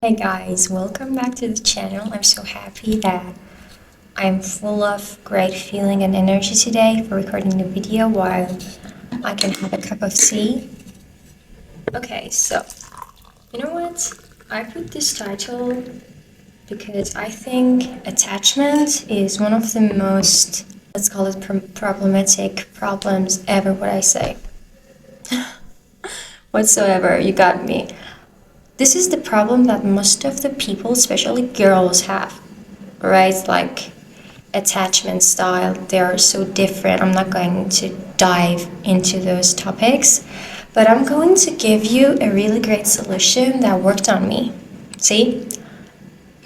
Hey guys, welcome back to the channel. I'm so happy that I'm full of great feeling and energy today for recording the video while I can have a cup of tea. Okay, so you know what? I put this title because I think attachment is one of the most, let's call it problematic problems ever, what I say. Whatsoever, you got me. This is the problem that most of the people, especially girls, have, right? Like attachment style, they are so different. I'm not going to dive into those topics, but I'm going to give you a really great solution that worked on me. See,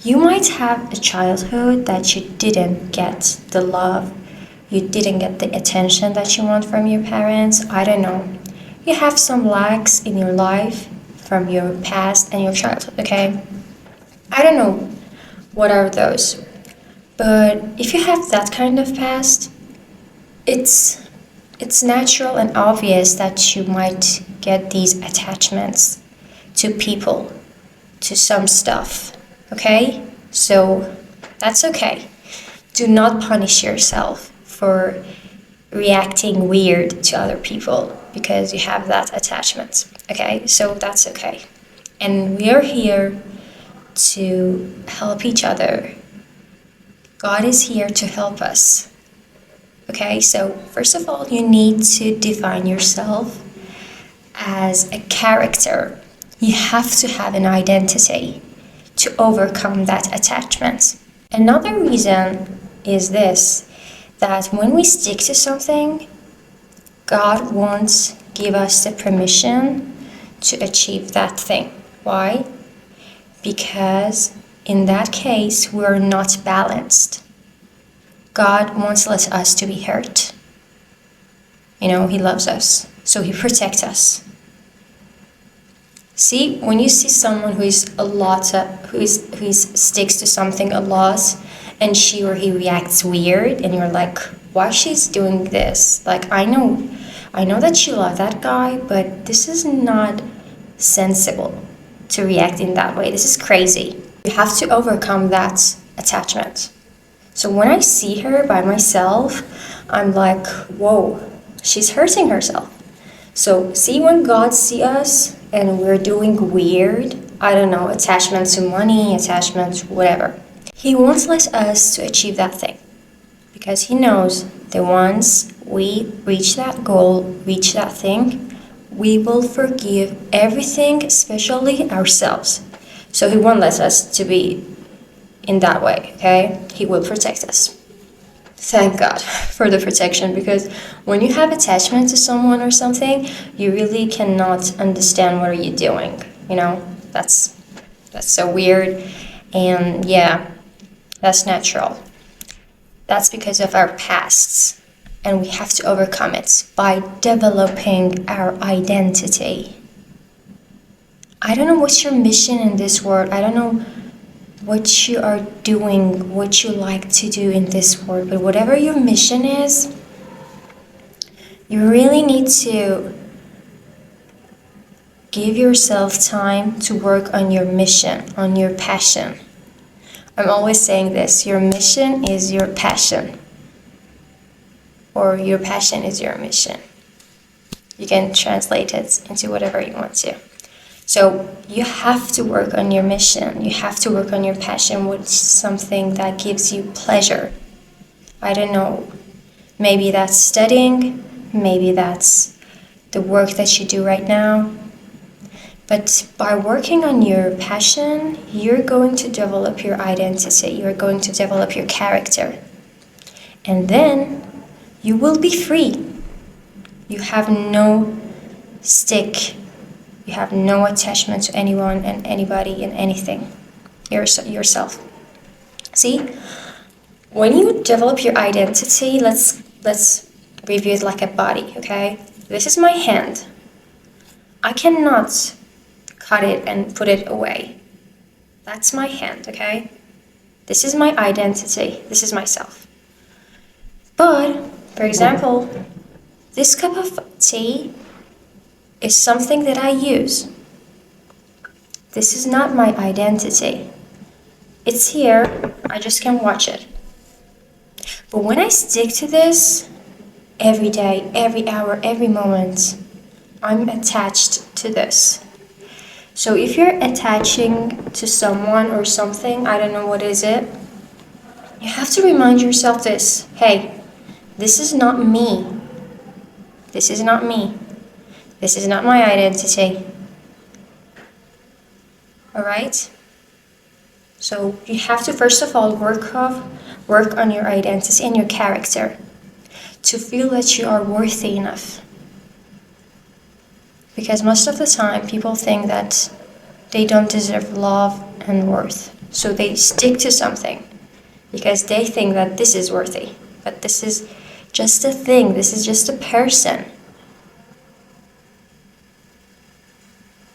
you might have a childhood that you didn't get the love, you didn't get the attention that you want from your parents. I don't know. You have some lacks in your life from your past and your childhood, okay? I don't know what are those. But if you have that kind of past, it's it's natural and obvious that you might get these attachments to people, to some stuff, okay? So that's okay. Do not punish yourself for reacting weird to other people because you have that attachment, okay? So that's okay. And we are here to help each other. God is here to help us. Okay, so first of all, you need to define yourself as a character. You have to have an identity to overcome that attachment. Another reason is this, that when we stick to something, God won't give us the permission to achieve that thing. Why? Because in that case, we're not balanced. God wants us to be hurt. You know, He loves us, so He protects us. See, when you see someone who sticks to something a lot, and she or he reacts weird, and you're like, why she's doing this? Like, I know that you love that guy, but this is not sensible to react in that way. This is crazy. You have to overcome that attachment. So when I see her by myself, I'm like, whoa, she's hurting herself. So see, when God sees us and we're doing weird, I don't know, attachment to money, attachment to whatever, He won't let us to achieve that thing. Because He knows that once we reach that goal, reach that thing, we will forgive everything, especially ourselves. So He won't let us to be in that way, okay? He will protect us. Thank God for the protection, because when you have attachment to someone or something, you really cannot understand what are you doing. You know, that's so weird, and yeah, that's natural. That's because of our pasts, and we have to overcome it by developing our identity. I don't know what's your mission in this world. I don't know what you are doing, what you like to do in this world, but whatever your mission is, you really need to give yourself time to work on your mission, on your passion. I'm always saying this, your mission is your passion, or your passion is your mission. You can translate it into whatever you want to. So you have to work on your mission. You have to work on your passion, which is something that gives you pleasure. I don't know, maybe that's studying, maybe that's the work that you do right now. But by working on your passion, you're going to develop your identity. You're going to develop your character. And then you will be free. You have no stick. You have no attachment to anyone and anybody and anything. Yourself. See, when you develop your identity, let's review it like a body, okay? This is my hand. I cannot cut it and put it away. That's my hand, okay? This is my identity. This is myself. But, for example, this cup of tea is something that I use. This is not my identity. It's here, I just can watch it. But when I stick to this every day, every hour, every moment, I'm attached to this. So if you're attaching to someone or something, I don't know what is it, you have to remind yourself this. Hey, this is not me. This is not me. This is not my identity. Alright? So you have to first of all work on your identity and your character to feel that you are worthy enough. Because most of the time people think that they don't deserve love and worth. So they stick to something because they think that this is worthy. But this is just a thing, this is just a person.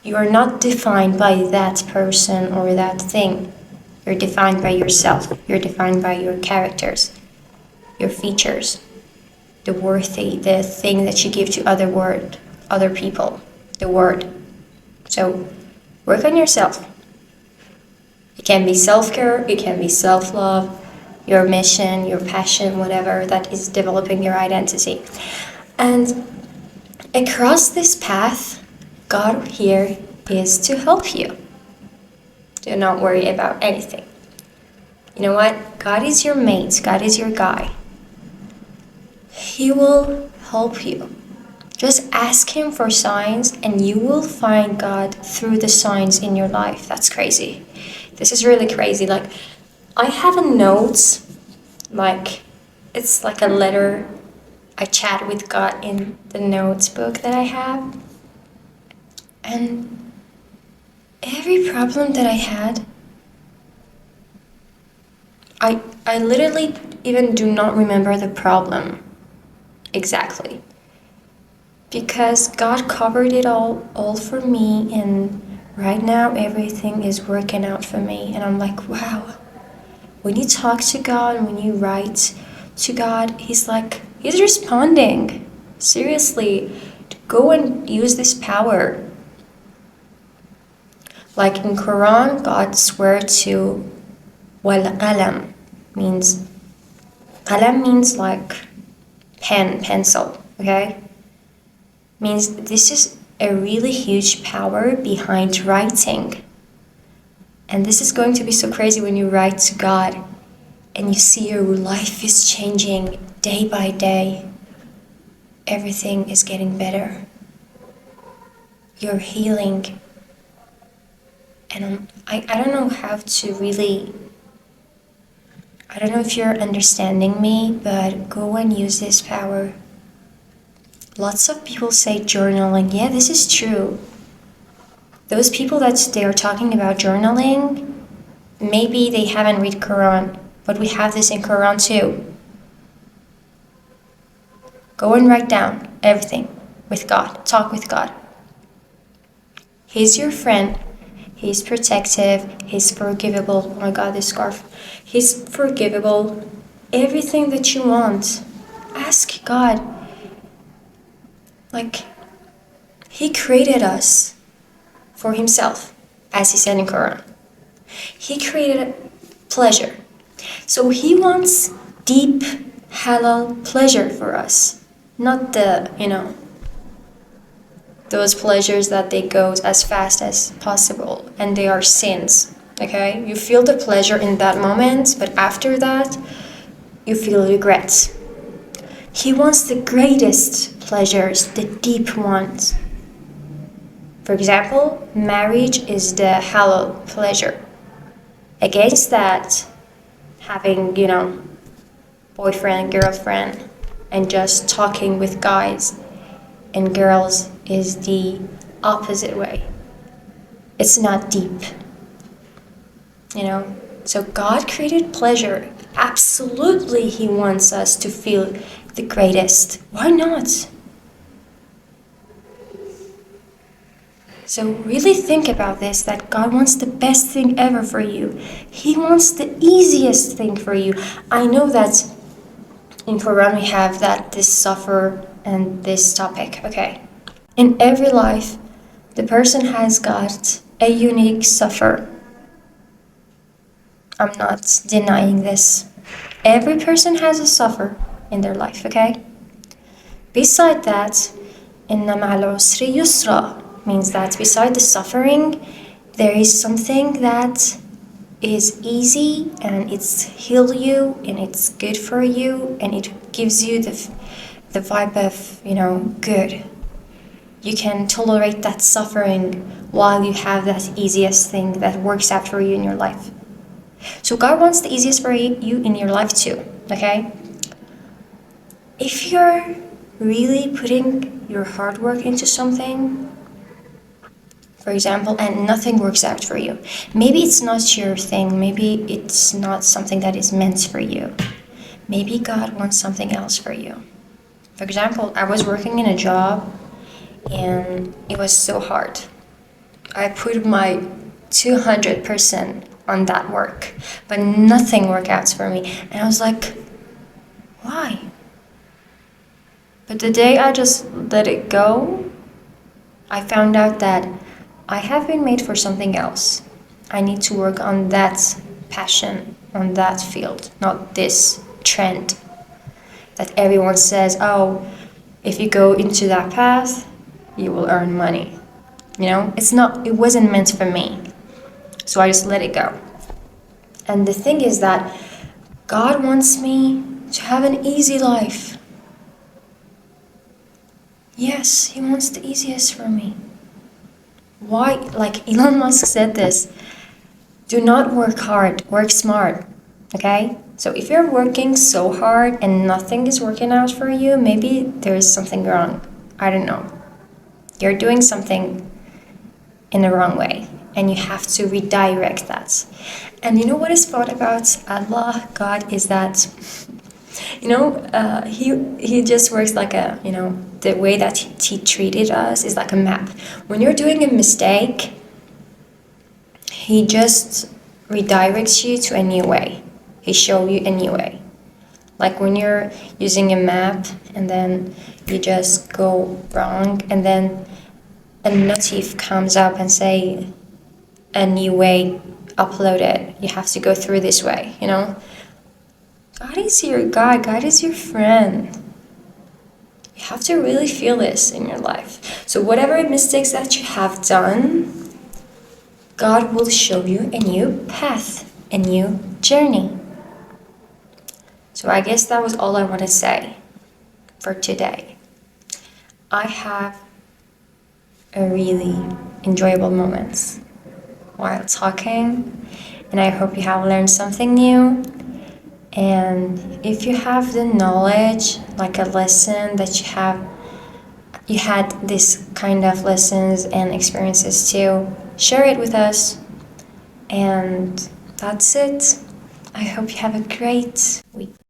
You are not defined by that person or that thing. You're defined by yourself. You're defined by your characters, your features, the thing that you give to other people, the word. So work on yourself. It can be self-care, it can be self-love, your mission, your passion, whatever that is developing your identity. And across this path, God here is to help you. Do not worry about anything. You know what? God is your mate. God is your guy. He will help you. Just ask Him for signs and you will find God through the signs in your life. That's crazy. This is really crazy. Like, I have a note, like, it's like a letter I chat with God in the notebook that I have. And every problem that I had, I literally even do not remember the problem exactly. Because God covered it all for me, and right now everything is working out for me. And I'm like, wow. When you talk to God, when you write to God, He's responding. Seriously, go and use this power. Like in Quran, God swear to wal qalam means like pencil, okay? Means this is a really huge power behind writing. And this is going to be so crazy when you write to God and you see your life is changing day by day. Everything is getting better. You're healing. And I don't know how to really, I don't know if you're understanding me, but go and use this power. Lots of people say journaling. Yeah, this is true. Those people that they are talking about journaling, maybe they haven't read Quran, but we have this in Quran too. Go and write down everything with God. Talk with God. He's your friend. He's protective. He's forgivable. Oh my God, this scarf. He's forgivable. Everything that you want, ask God. Like, He created us for Himself, as He said in Quran. He created pleasure. So He wants deep, halal pleasure for us. Not those pleasures that they go as fast as possible and they are sins, okay? You feel the pleasure in that moment, but after that, you feel regret. He wants the greatest pleasures, the deep ones. For example, marriage is the halal pleasure. Against that, having, boyfriend, girlfriend, and just talking with guys and girls is the opposite way. It's not deep. So God created pleasure. Absolutely, He wants us to feel the greatest. Why not? So really think about this, that God wants the best thing ever for you. He wants the easiest thing for you. I know that in Quran we have that this suffer and this topic, okay? In every life, the person has got a unique suffer. I'm not denying this. Every person has a suffer in their life, okay? Beside that, inna ma'al usri yusra means that beside the suffering, there is something that is easy and it's heal you and it's good for you and it gives you the vibe of, good. You can tolerate that suffering while you have that easiest thing that works out for you in your life. So God wants the easiest for you in your life too, okay? If you're really putting your hard work into something, for example, and nothing works out for you, maybe it's not your thing, maybe it's not something that is meant for you. Maybe God wants something else for you. For example, I was working in a job and it was so hard. I put my 200% on that work, but nothing worked out for me. And I was like, why? But the day I just let it go, I found out that I have been made for something else. I need to work on that passion, on that field, not this trend that everyone says, oh, if you go into that path, you will earn money. It wasn't meant for me. So I just let it go. And the thing is that God wants me to have an easy life. Yes, He wants the easiest for me. Why? Like Elon Musk said this, do not work hard, work smart, okay? So if you're working so hard and nothing is working out for you, maybe there is something wrong. I don't know. You're doing something in the wrong way and you have to redirect that. And you know what is fun about Allah, God, is that he just works like the way that he treated us is like a map. When you're doing a mistake, He just redirects you to a new way. He shows you a new way. Like when you're using a map and then you just go wrong and then a notif comes up and say a new way uploaded. You have to go through this way, God is your guide. God is your friend. You have to really feel this in your life. So whatever mistakes that you have done, God will show you a new path, a new journey. So I guess that was all I want to say for today. I have a really enjoyable moments while talking, and I hope you have learned something new. And if you have the knowledge, like a lesson that you had this kind of lessons and experiences too, share it with us. And that's it. I hope you have a great week.